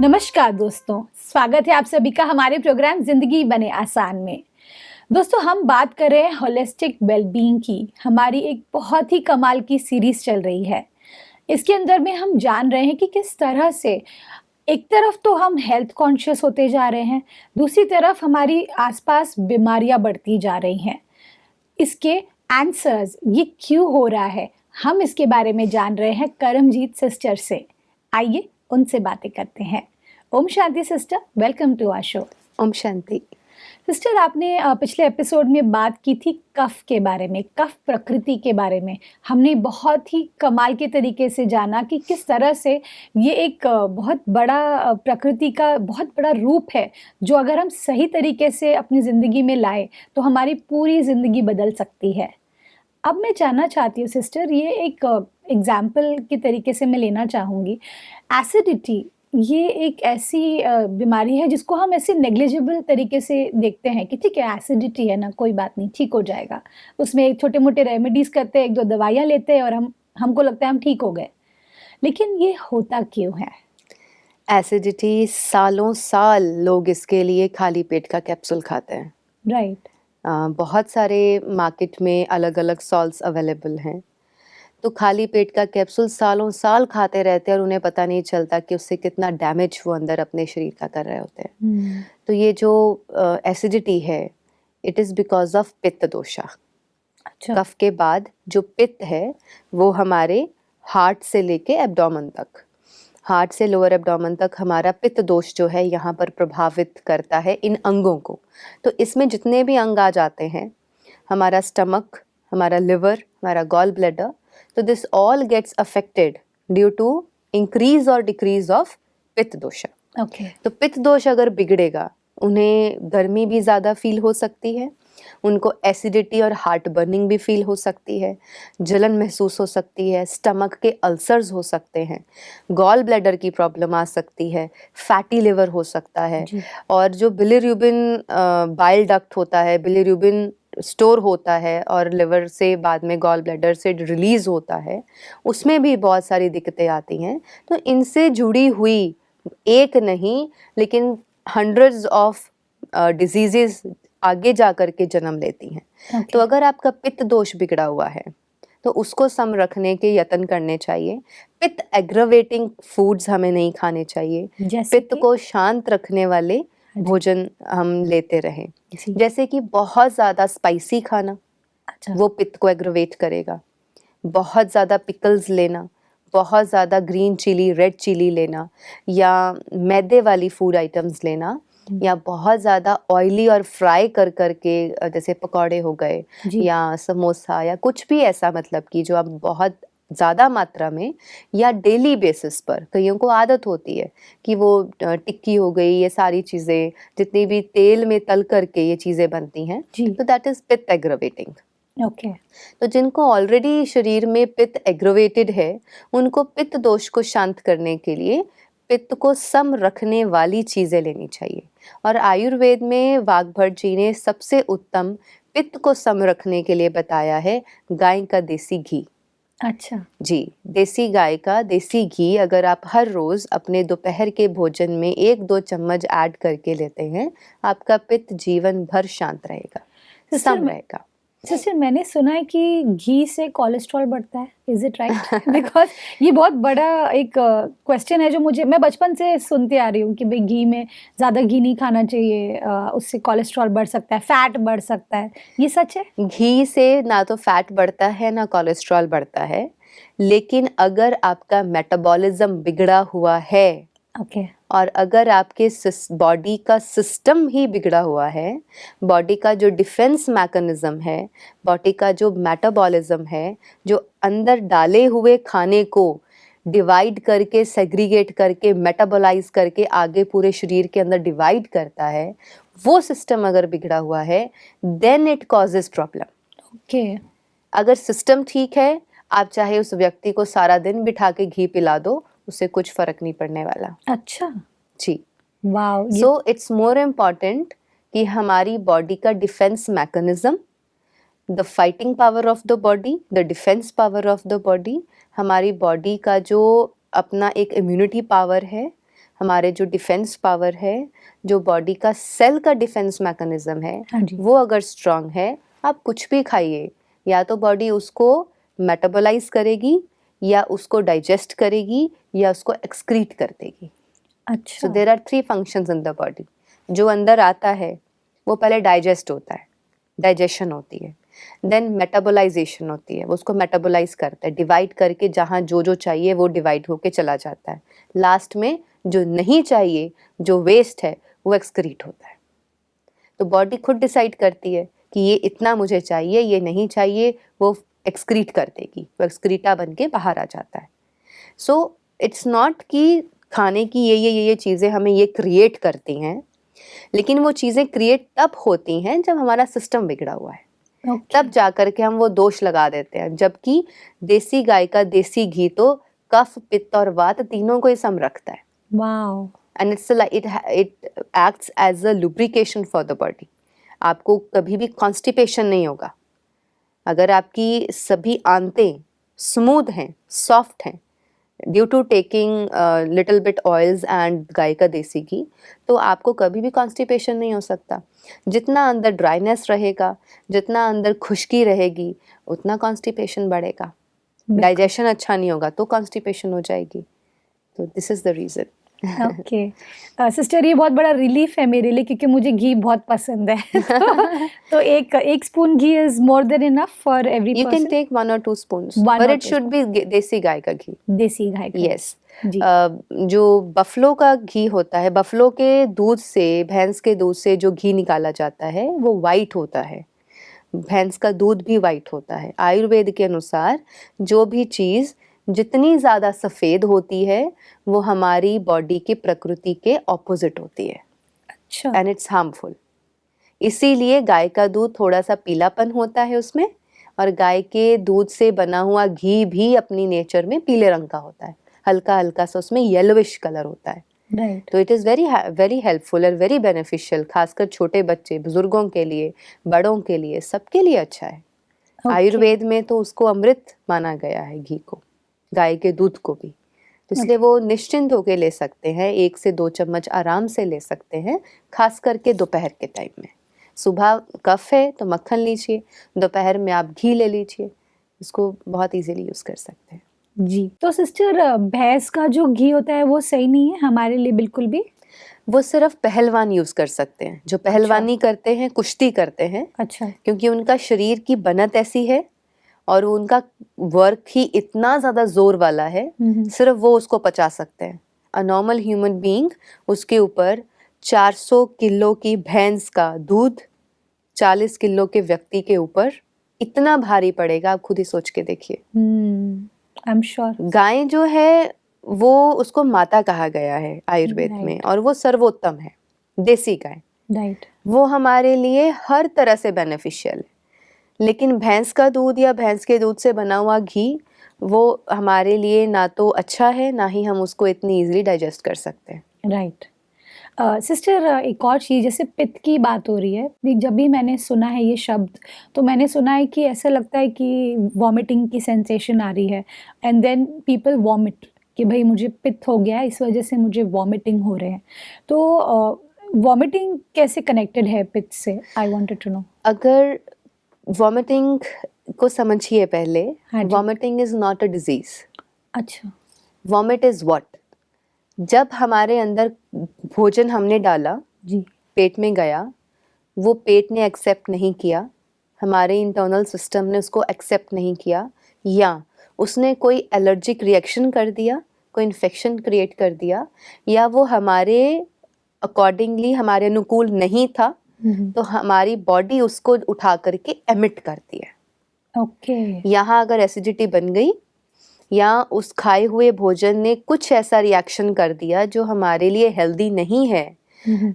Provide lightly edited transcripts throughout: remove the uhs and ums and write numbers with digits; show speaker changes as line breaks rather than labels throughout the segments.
नमस्कार दोस्तों, स्वागत है आप सभी का हमारे प्रोग्राम जिंदगी बने आसान में। दोस्तों, हम बात कर रहे हैं होलिस्टिक वेलबींग की। हमारी एक बहुत ही कमाल की सीरीज चल रही है। इसके अंदर में हम जान रहे हैं कि किस तरह से एक तरफ तो हम हेल्थ कॉन्शियस होते जा रहे हैं, दूसरी तरफ हमारी आसपास बीमारियां बढ़ती जा रही हैं। इसके आंसर्स ये क्यों हो रहा है, हम इसके बारे में जान रहे हैं करमजीत सिस्टर से। आइए उनसे बातें करते हैं। Om Shanti sister, welcome to our show.
Om Shanti.
Sister, आपने पिछले एपिसोड में बात की थी कफ के बारे में, कफ प्रकृति के बारे में। हमने बहुत ही कमाल के तरीके से जाना कि किस तरह से ये एक बहुत बड़ा प्रकृति का बहुत बड़ा रूप है, जो अगर हम सही तरीके से अपनी ज़िंदगी में लाए तो हमारी पूरी ज़िंदगी बदल सकती है। अब मैं जानना चाहती हूँ सिस्टर, ये एक एग्जाम्पल के तरीके से मैं लेना चाहूँगी। एसिडिटी ये एक ऐसी बीमारी है जिसको हम ऐसे नेग्लिजिबल तरीके से देखते हैं कि ठीक है, एसिडिटी है ना, कोई बात नहीं, ठीक हो जाएगा। उसमें छोटे मोटे रेमेडीज़ करते हैं, एक दो दवाइयाँ लेते हैं और हमको लगता है हम ठीक हो गए। लेकिन ये होता क्यों है?
एसिडिटी सालों साल लोग इसके लिए खाली पेट का कैप्सूल खाते हैं।
राइट।
बहुत सारे मार्केट में अलग अलग सॉल्ट्स अवेलेबल हैं, तो खाली पेट का कैप्सूल सालों साल खाते रहते हैं और उन्हें पता नहीं चलता कि उससे कितना डैमेज वो अंदर अपने शरीर का कर रहे होते हैं। तो ये जो एसिडिटी है, it is because of pitta दोषा।
अच्छा।
कफ के बाद जो पित्त है वो हमारे हार्ट से लेके एब्डोमेन तक, हार्ट से लोअर एब्डोमेन तक हमारा पित्त दोष जो है यहाँ पर प्रभावित करता है इन अंगों को। तो इसमें जितने भी अंग आ जाते हैं, हमारा स्टमक, हमारा लिवर, हमारा गॉल ब्लैडर, तो this all gets affected due to increase और decrease of pitta dosha.
Okay.
तो पित्त दोष अगर बिगड़ेगा, उन्हें गर्मी भी ज़्यादा फील हो सकती है, उनको एसिडिटी और हार्ट बर्निंग भी फील हो सकती है, जलन महसूस हो सकती है, स्टमक के अल्सर्स हो सकते हैं, गॉल ब्लैडर की प्रॉब्लम आ सकती है, फैटी लिवर हो सकता है, और जो बिलिरुबिन बाइल डक्ट होता है, बिलिरुबिन स्टोर होता है और लिवर से बाद में गॉल ब्लैडर से रिलीज होता है, उसमें भी बहुत सारी दिक्कतें आती हैं। तो इनसे जुड़ी हुई एक नहीं लेकिन हंड्रेड्स ऑफ डिजीजेस आगे जा कर के जन्म लेती हैं। तो अगर आपका पित्त दोष बिगड़ा हुआ है तो उसको सम रखने के यत्न करने चाहिए। पित्त एग्रवेटिंग फूड्स हमें नहीं खाने चाहिए। पित्त को शांत रखने वाले भोजन हम लेते रहें, जैसे कि बहुत ज़्यादा स्पाइसी खाना, वो पित्त को एग्रवेट करेगा। बहुत ज़्यादा पिकल्स लेना, बहुत ज़्यादा ग्रीन चिली, रेड चिली लेना, या मैदे वाली फूड आइटम्स लेना, या बहुत ज़्यादा ऑयली और फ्राई कर के जैसे पकौड़े हो गए या समोसा या कुछ भी ऐसा, मतलब कि जो आप बहुत ज़्यादा मात्रा में या डेली बेसिस पर, कईयों को आदत होती है कि वो टिक्की हो गई, ये सारी चीज़ें जितनी भी तेल में तल करके ये चीज़ें बनती हैं, तो दैट इज़ पित्त एग्रवेटिंग।
ओके।
तो जिनको ऑलरेडी शरीर में पित्त एग्रोवेटेड है, उनको पित्त दोष को शांत करने के लिए पित्त को सम रखने वाली चीज़ें लेनी चाहिए। और आयुर्वेद में वाग्भट जी ने सबसे उत्तम पित्त को सम रखने के लिए बताया है गाय का देसी घी।
अच्छा
जी, देसी गाय का देसी घी अगर आप हर रोज़ अपने दोपहर के भोजन में 1-2 चम्मच ऐड करके लेते हैं, आपका पित्त जीवन भर शांत रहेगा, सम रहेगा।
सिस्टर, मैंने सुना है कि घी से कोलेस्ट्रॉल बढ़ता है, इज इट राइट? बिकॉज ये बहुत बड़ा एक क्वेश्चन है जो मैं बचपन से सुनती आ रही हूँ कि भाई घी में ज़्यादा घी नहीं खाना चाहिए, उससे कोलेस्ट्रॉल बढ़ सकता है, फैट बढ़ सकता है। ये सच है?
घी से ना तो फैट बढ़ता है ना कोलेस्ट्रॉल बढ़ता है, लेकिन अगर आपका मेटाबॉलिज्म बिगड़ा हुआ है, और अगर आपके बॉडी का सिस्टम ही बिगड़ा हुआ है, बॉडी का जो डिफेंस मैकेनिज्म है, बॉडी का जो मेटाबॉलिज्म है, जो अंदर डाले हुए खाने को डिवाइड करके, सेग्रीगेट करके, मेटाबोलाइज करके आगे पूरे शरीर के अंदर डिवाइड करता है, वो सिस्टम अगर बिगड़ा हुआ है, देन इट कॉजेज प्रॉब्लम। अगर सिस्टम ठीक है, आप चाहे उस व्यक्ति को सारा दिन बिठा के घी पिला दो, उससे कुछ फर्क नहीं पड़ने वाला।
अच्छा
जी,
wow.
So it's more important कि हमारी बॉडी का defence mechanism, the fighting power of the body, the defence power of the body, हमारी बॉडी का जो अपना एक इम्यूनिटी पावर है, हमारे जो डिफेंस पावर है, जो बॉडी का सेल का डिफेंस मैकेनिज्म है,
हाँ जी।
वो अगर स्ट्रांग है, आप कुछ भी खाइए, या तो बॉडी उसको मेटाबोलाइज करेगी, या उसको डाइजेस्ट करेगी, या उसको एक्सक्रीट कर देगी। सो
अच्छा।
There are 3 functions in the body. जो अंदर आता है वो पहले डाइजेस्ट होता है, डाइजेशन होती है, देन मेटाबोलाइजेशन होती है, वो उसको मेटाबोलाइज करता है, डिवाइड करके जहाँ जो जो चाहिए वो डिवाइड होके चला जाता है। लास्ट में जो नहीं चाहिए, जो वेस्ट है, वो एक्सक्रीट होता है। तो बॉडी खुद डिसाइड करती है कि ये इतना मुझे चाहिए, ये नहीं चाहिए, वो एक्सक्रीट कर देगी, वो एक्सक्रीटा बन के बाहर आ जाता है। सो इट्स नॉट कि खाने की ये चीज़ें हमें ये क्रिएट करती हैं, लेकिन वो चीज़ें क्रिएट तब होती हैं जब हमारा सिस्टम बिगड़ा हुआ है।
ओके।
तब जा कर के हम वो दोष लगा देते हैं, जबकि देसी गाय का देसी घी तो कफ, पित्त और वात तीनों को ही सम रखता है।
Wow.
And it acts as a lubrication for the body. आपको कभी भी कॉन्स्टिपेशन नहीं होगा। अगर आपकी सभी आंतें स्मूथ हैं, सॉफ्ट हैं, due to taking little bit oils and गाय का देसी घी, तो आपको कभी भी कॉन्स्टिपेशन नहीं हो सकता। जितना अंदर ड्राइनेस रहेगा, जितना अंदर खुश्की रहेगी, उतना कॉन्स्टिपेशन बढ़ेगा। डाइजेशन अच्छा नहीं होगा तो कॉन्स्टिपेशन हो जाएगी। तो this is the reason.
Okay sister, ये बहुत बड़ा रिलीफ है मेरे लिए क्योंकि मुझे घी बहुत पसंद है। तो एक spoon ghee is more than enough for every
You can
person.
take 1 or 2 spoons,
One
but
or
it
two
should be देसी गाय का घी।
देसी गाय का।
Yes.
जी।
जो बफलो का घी होता है, बफलो के दूध से, भैंस के दूध से जो घी निकाला जाता है वो वाइट होता है। भैंस का दूध भी वाइट होता है। आयुर्वेद के अनुसार जो भी चीज़ जितनी ज़्यादा सफ़ेद होती है वो हमारी बॉडी की प्रकृति के ऑपोजिट होती है,
अच्छा।
And it's harmful. इसीलिए गाय का दूध थोड़ा सा पीलापन होता है उसमें, और गाय के दूध से बना हुआ घी भी अपनी नेचर में पीले रंग का होता है, हल्का हल्का सा उसमें येलोविश कलर होता है।
राइट।
तो इट इज़ वेरी हेल्पफुल और वेरी बेनिफिशियल, खासकर छोटे बच्चे, बुजुर्गों के लिए, बड़ों के लिए, सबके लिए अच्छा है। आयुर्वेद में तो उसको अमृत माना गया है घी को, गाय के दूध को भी। तो इसलिए वो निश्चिंत होके ले सकते हैं, 1 से 2 चम्मच आराम से ले सकते हैं, खास करके दोपहर के टाइम में। सुबह कफ है तो मक्खन लीजिए, दोपहर में आप घी ले लीजिए, इसको बहुत इजीली यूज़ कर सकते हैं।
जी। तो सिस्टर, भैंस का जो घी होता है वो सही नहीं है हमारे लिए बिल्कुल भी?
वो सिर्फ पहलवान यूज़ कर सकते हैं, जो पहलवानी करते हैं, कुश्ती करते हैं,
अच्छा।
क्योंकि उनका शरीर की बनत ऐसी है और उनका वर्क ही इतना ज़्यादा जोर वाला है, सिर्फ वो उसको पचा सकते हैं। अ नॉर्मल ह्यूमन बीइंग उसके ऊपर 400 किलो की भैंस का दूध 40 किलो के व्यक्ति के ऊपर इतना भारी पड़ेगा, आप खुद ही सोच के देखिए।
I am sure.
गाय जो है वो उसको माता कहा गया है आयुर्वेद में, और वो सर्वोत्तम है, देसी गाय।
राइट।
वो हमारे लिए हर तरह से बेनिफिशियल है। लेकिन भैंस का दूध या भैंस के दूध से बना हुआ घी वो हमारे लिए ना तो अच्छा है, ना ही हम उसको इतनी इजीली डाइजेस्ट कर सकते हैं।
राइट। सिस्टर, एक और चीज़, जैसे पित्त की बात हो रही है, जब भी मैंने सुना है ये शब्द, तो मैंने सुना है कि ऐसा लगता है कि वॉमिटिंग की सेंसेशन आ रही है, एंड देन पीपल वॉमिट कि भाई मुझे पित्त हो गया है, इस वजह से मुझे वॉमिटिंग हो रहे हैं। तो वॉमिटिंग कैसे कनेक्टेड है पित्त से? I wanted to know.
अगर वॉमिटिंग को समझिए पहले,
हाँ जी।
Vomiting is not a disease.
अच्छा।
Vomit is what? जब हमारे अंदर भोजन हमने डाला,
जी।
पेट में गया, वो पेट ने एक्सेप्ट नहीं किया, हमारे इंटरनल सिस्टम ने उसको एक्सेप्ट नहीं किया, या उसने कोई एलर्जिक रिएक्शन कर दिया, कोई इन्फेक्शन क्रिएट कर दिया, या वो हमारे अकॉर्डिंगली हमारे अनुकूल नहीं था, तो हमारी बॉडी उसको उठा करके एमिट करती है।
ओके।
यहाँ अगर एसिडिटी बन गई, या उस खाए हुए भोजन ने कुछ ऐसा रिएक्शन कर दिया जो हमारे लिए हेल्दी नहीं है,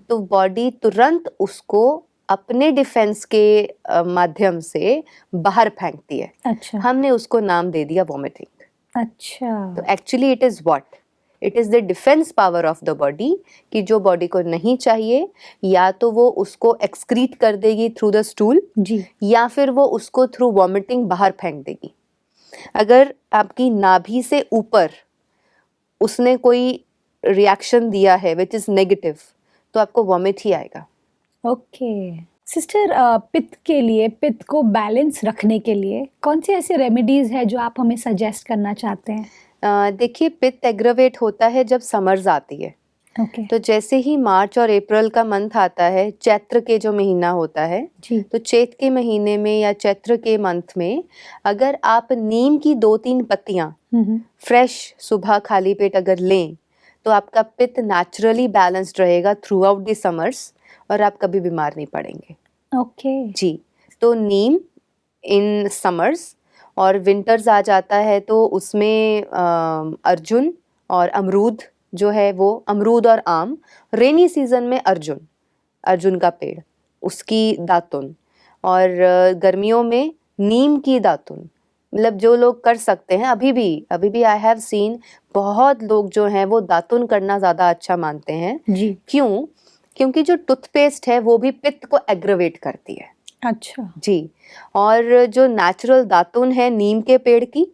तो बॉडी तुरंत उसको अपने डिफेंस के माध्यम से बाहर फेंकती है।
अच्छा।
हमने उसको नाम दे दिया वॉमिटिंग।
अच्छा।
तो actually it is what? It is the defence power of the body, कि जो बॉडी को नहीं चाहिए, या तो वो उसको एक्सक्रीट कर देगी थ्रू द स्टूल,
जी।
या फिर वो उसको थ्रू वॉमिटिंग बाहर फेंक देगी। अगर आपकी नाभि से ऊपर उसने कोई रिएक्शन दिया है विच इज़ नेगेटिव, तो आपको वॉमिट ही आएगा।
ओके सिस्टर, पित्त के लिए, पित्त को बैलेंस रखने के लिए कौन सी ऐसी रेमेडीज है जो आप हमें सजेस्ट करना चाहते हैं?
देखिए, पित्त एग्रवेट होता है जब समर्स आती है।
ओके
तो जैसे ही मार्च और अप्रैल का मंथ आता है, चैत्र के जो महीना होता है,
जी
तो चैत के महीने में या चैत्र के मंथ में अगर आप नीम की 2-3 पत्तियां फ्रेश सुबह खाली पेट अगर लें, तो आपका पित्त नेचुरली बैलेंस्ड रहेगा थ्रू आउट द समर्स और आप कभी बीमार नहीं पड़ेंगे।
ओके
जी, तो नीम इन समर्स, और विंटर्स आ जाता है तो उसमें अर्जुन और अमरूद जो है वो, अमरूद और आम। रेनी सीजन में अर्जुन का पेड़, उसकी दातुन, और गर्मियों में नीम की दातुन। मतलब जो लोग कर सकते हैं, अभी भी आई हैव सीन बहुत लोग जो हैं वो दातुन करना ज़्यादा अच्छा मानते हैं।
जी
क्यों? क्योंकि जो टूथपेस्ट है वो भी पित्त को एग्रवेट करती है।
अच्छा
जी, और जो नेचुरल दातुन है नीम के पेड़ की,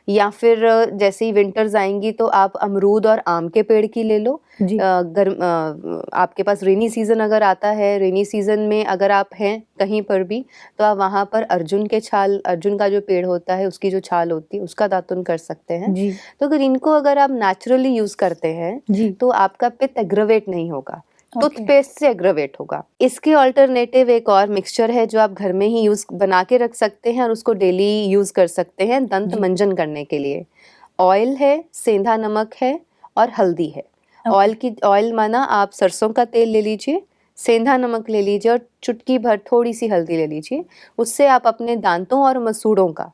या फिर जैसे ही विंटर्स आएंगी तो आप अमरूद और आम के पेड़ की ले लो।
जी
आपके पास रेनी सीजन अगर आता है, रेनी सीजन में अगर आप हैं कहीं पर भी, तो आप वहाँ पर अर्जुन का जो पेड़ होता है उसकी जो छाल होती है उसका दातुन कर सकते हैं।
जी
तो अगर आप नेचुरली यूज करते हैं
जी
तो आपका पित्त एग्रवेट नहीं होगा,
ओके
टूथपेस्ट से एग्रवेट होगा। इसके ऑल्टरनेटिव एक और मिक्सचर है जो आप घर में ही यूज बना के रख सकते हैं और उसको डेली यूज कर सकते हैं दंत
जी
मंजन करने के लिए। ऑयल है, सेंधा नमक है और हल्दी है।
ओके
ऑयल माना आप सरसों का तेल ले लीजिए, सेंधा नमक ले लीजिए और चुटकी भर थोड़ी सी हल्दी ले लीजिए। उससे आप अपने दांतों और मसूड़ों का,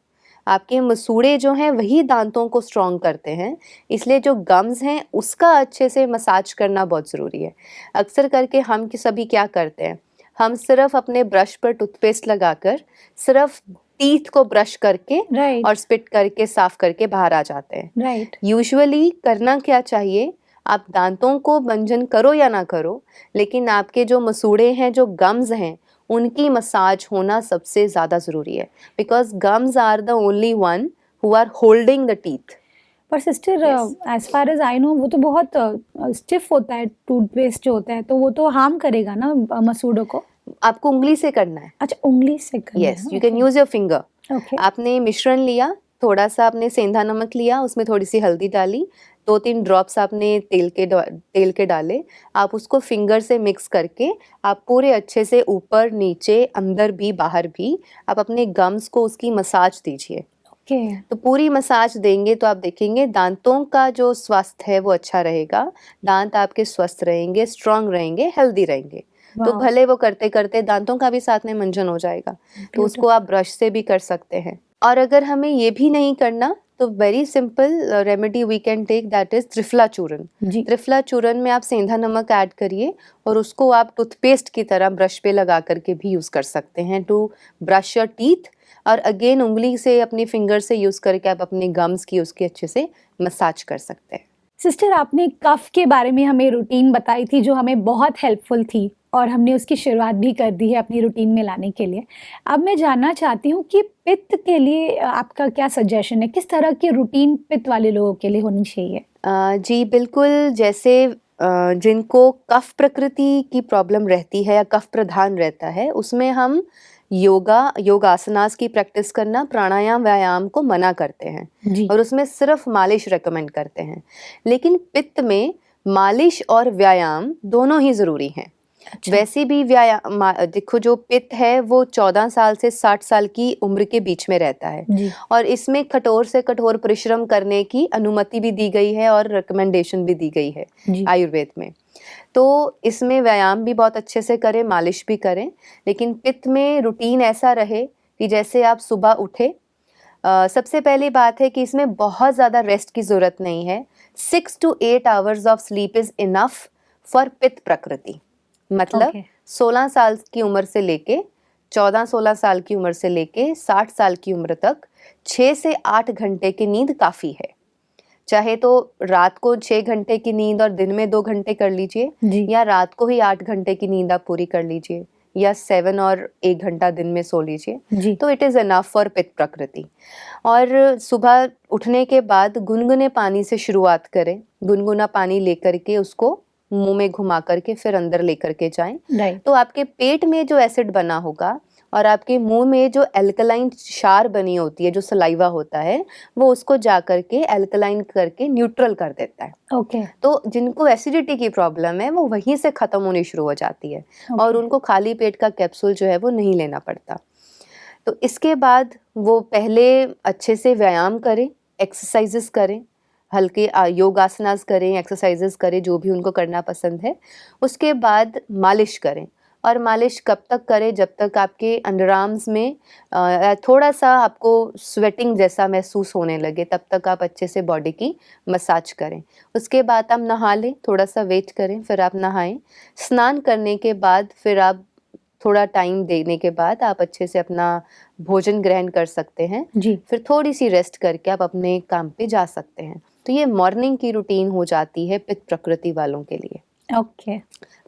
आपके मसूड़े जो हैं वही दांतों को स्ट्रॉन्ग करते हैं, इसलिए जो गम्स हैं उसका अच्छे से मसाज करना बहुत ज़रूरी है। अक्सर करके हम सभी क्या करते हैं, हम सिर्फ अपने ब्रश पर टूथपेस्ट लगाकर सिर्फ टीथ को ब्रश करके और
राइट
स्पिट करके साफ करके बाहर आ जाते हैं।
राइट
यूजुअली करना क्या चाहिए, आप दांतों को मंजन करो या ना करो, लेकिन आपके जो मसूड़े हैं, जो गम्स हैं, उनकी मसाज होना सबसे ज़्यादा ज़रूरी है, because gums are the only one who are holding the teeth.
पर sister,
Yes.
As far as I know वो तो बहुत स्टिफ होता है टूथपेस्ट जो होता है, तो वो तो हार्म करेगा ना मसूड़ों को?
आपको उंगली से करना है।
अच्छा उंगली से करना
यस,
है।
You can use your finger.
Okay
आपने मिश्रण लिया, थोड़ा सा आपने सेंधा नमक लिया, उसमें थोड़ी सी हल्दी डाली, 2-3 ड्रॉप्स आपने तेल के डाले, आप उसको फिंगर से मिक्स करके आप पूरे अच्छे से ऊपर नीचे अंदर भी बाहर भी आप अपने गम्स को उसकी मसाज दीजिए।
ओके
तो पूरी मसाज देंगे तो आप देखेंगे दांतों का जो स्वास्थ्य है वो अच्छा रहेगा, दांत आपके स्वस्थ रहेंगे, स्ट्रांग रहेंगे, हेल्दी रहेंगे। तो
वाह
भले वो करते करते दांतों का भी साथ में मंजन हो जाएगा, तो
ब्यूटीफुल
उसको आप ब्रश से भी कर सकते हैं। और अगर हमें ये भी नहीं करना तो very simple remedy we can take, that is triphala churan.
जी
त्रिफला चूरन में आप सेंधा नमक ऐड करिए और उसको आप टूथपेस्ट की तरह ब्रश पे लगा करके भी यूज कर सकते हैं टू ब्रश योर टीथ। और अगेन उंगली से अपनी फिंगर से यूज करके आप अपने गम्स की उसकी अच्छे से मसाज कर सकते हैं।
सिस्टर, आपने कफ के बारे में हमें रूटीन बताई थी जो हमें बहुत हेल्पफुल थी और हमने उसकी शुरुआत भी कर दी है अपनी रूटीन में लाने के लिए। अब मैं जानना चाहती हूँ कि पित्त के लिए आपका क्या सजेशन है, किस तरह की रूटीन पित्त वाले लोगों के लिए होनी चाहिए?
जी बिल्कुल, जैसे जिनको कफ प्रकृति की प्रॉब्लम रहती है या कफ प्रधान रहता है, उसमें हम योगासनास की प्रैक्टिस करना, प्राणायाम व्यायाम को मना करते हैं
जी
और उसमें सिर्फ मालिश रेकमेंड करते हैं। लेकिन पित्त में मालिश और व्यायाम दोनों ही ज़रूरी हैं।
अच्छा
वैसे भी देखो, जो पित्त है वो 14 साल से 60 साल की उम्र के बीच में रहता है
जी
और इसमें कठोर से कठोर परिश्रम करने की अनुमति भी दी गई है और रिकमेंडेशन भी दी गई है
जी
आयुर्वेद में। तो इसमें व्यायाम भी बहुत अच्छे से करें, मालिश भी करें, लेकिन पित्त में रूटीन ऐसा रहे कि जैसे आप सुबह उठे, सबसे पहली बात है कि इसमें बहुत ज़्यादा रेस्ट की ज़रूरत नहीं है। 6 to 8 hours of sleep is enough for पित्त प्रकृति। मतलब
ओके
16 साल की उम्र से लेके 14-16 साल की उम्र से लेके 60 साल की उम्र तक 6 से 8 घंटे की नींद काफ़ी है। चाहे तो रात को 6 घंटे की नींद और दिन में 2 घंटे कर लीजिए,
जी
या रात को ही 8 घंटे की नींद आप पूरी कर लीजिए, या 7 और 1 घंटा दिन में सो लीजिए,
जी।
तो इट इज़ इनफ फॉर पित्त प्रकृति। और सुबह उठने के बाद गुनगुने पानी से शुरुआत करें। गुनगुना पानी लेकर के उसको मुंह में घुमा करके फिर अंदर लेकर के जाएं,
राइट।
तो आपके पेट में जो एसिड बना होगा और आपके मुंह में जो एल्कलाइन क्षार बनी होती है, जो सलाइवा होता है, वो उसको जा करके एल्कलाइन करके न्यूट्रल कर देता है।
ओके।
तो जिनको एसिडिटी की प्रॉब्लम है वो वहीं से ख़त्म होनी शुरू हो जाती है और उनको खाली पेट का कैप्सूल जो है वो नहीं लेना पड़ता। तो इसके बाद वो पहले अच्छे से व्यायाम करें, एक्सरसाइजेस करें, हल्के योगासनास करें, एक्सरसाइजेस करें, जो भी उनको करना पसंद है। उसके बाद मालिश करें, और मालिश कब तक करें, जब तक आपके अंडरआर्म्स में थोड़ा सा आपको स्वेटिंग जैसा महसूस होने लगे, तब तक आप अच्छे से बॉडी की मसाज करें। उसके बाद आप नहा लें, थोड़ा सा वेट करें, फिर आप नहाएं। स्नान करने के बाद फिर आप थोड़ा टाइम देने के बाद आप अच्छे से अपना भोजन ग्रहण कर सकते हैं।
जी।
फिर थोड़ी सी रेस्ट करके आप अपने काम पे जा सकते हैं। तो ये मॉर्निंग की रूटीन हो जाती है पित्त प्रकृति वालों के लिए।
ओके।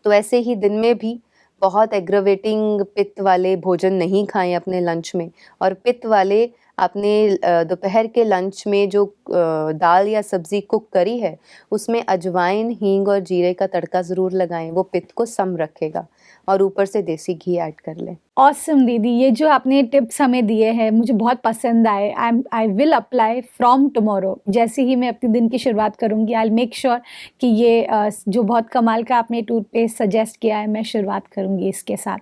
तो ऐसे ही दिन में भी बहुत एग्रवेटिंग पित्त वाले भोजन नहीं खाएं अपने लंच में, और पित्त वाले आपने दोपहर के लंच में जो दाल या सब्जी कुक करी है उसमें अजवाइन, हींग और जीरे का तड़का ज़रूर लगाएं, वो पित्त को सम रखेगा। और ऊपर से देसी घी ऐड कर लें।
ऑसम दीदी, ये जो आपने टिप्स हमें दिए हैं मुझे बहुत पसंद आए। I will apply from tomorrow. जैसे ही मैं अपने दिन की शुरुआत करूँगी, आई मेक श्योर कि ये जो बहुत कमाल का आपने टूथपेस्ट सजेस्ट किया है, मैं शुरुआत करूँगी इसके साथ।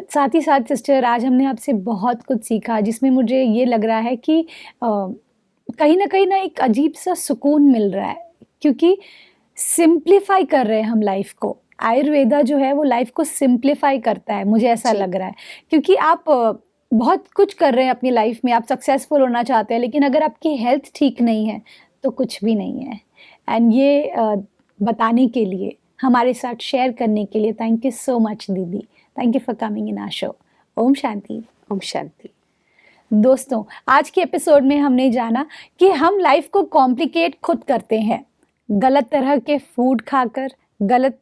साथ ही साथ सिस्टर, आज हमने आपसे बहुत कुछ सीखा, जिसमें मुझे ये लग रहा है कि कहीं ना एक अजीब सा सुकून मिल रहा है, क्योंकि सिंप्लीफाई कर रहे हैं हम लाइफ को। आयुर्वेदा जो है वो लाइफ को सिंप्लीफाई करता है, मुझे ऐसा लग रहा है, क्योंकि आप बहुत कुछ कर रहे हैं अपनी लाइफ में, आप सक्सेसफुल होना चाहते हैं, लेकिन अगर आपकी हेल्थ ठीक नहीं है तो कुछ भी नहीं है। एंड ये बताने के लिए, हमारे साथ शेयर करने के लिए थैंक यू सो मच दीदी। Thank you for coming in our show. Om Shanti.
Om Shanti.
दोस्तों, आज के एपिसोड में हमने जाना कि हम लाइफ को कॉम्प्लिकेट खुद करते हैं, गलत तरह के फूड खाकर, गलत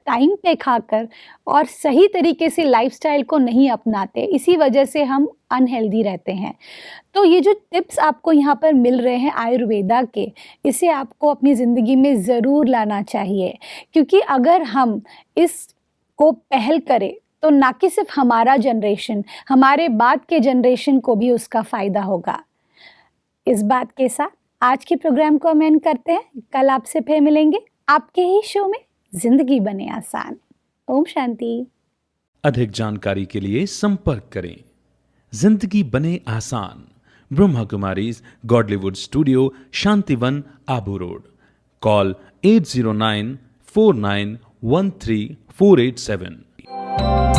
टाइम पे खाकर, और सही तरीके से लाइफस्टाइल को नहीं अपनाते। इसी वजह से हम अनहेल्दी रहते हैं। तो ये जो टिप्स आपको यहाँ पर मिल रहे हैं आयुर्वेदा के, इसे आपको अपनी ज़िंदगी में ज़रूर लाना चाहिए, क्योंकि अगर हम इसको पहल करें तो ना कि सिर्फ हमारा जनरेशन, हमारे बाद के जनरेशन को भी उसका फ़ायदा होगा। इस बात के साथ आज के प्रोग्राम को हम एंड करते हैं। कल आपसे फिर मिलेंगे आपके ही शो में जिंदगी बने आसान। ओम शांति।
अधिक जानकारी के लिए संपर्क करें जिंदगी बने आसान, Brahma Kumaris Godlywood studio, Shantivan, Abu road. Call 80949134887।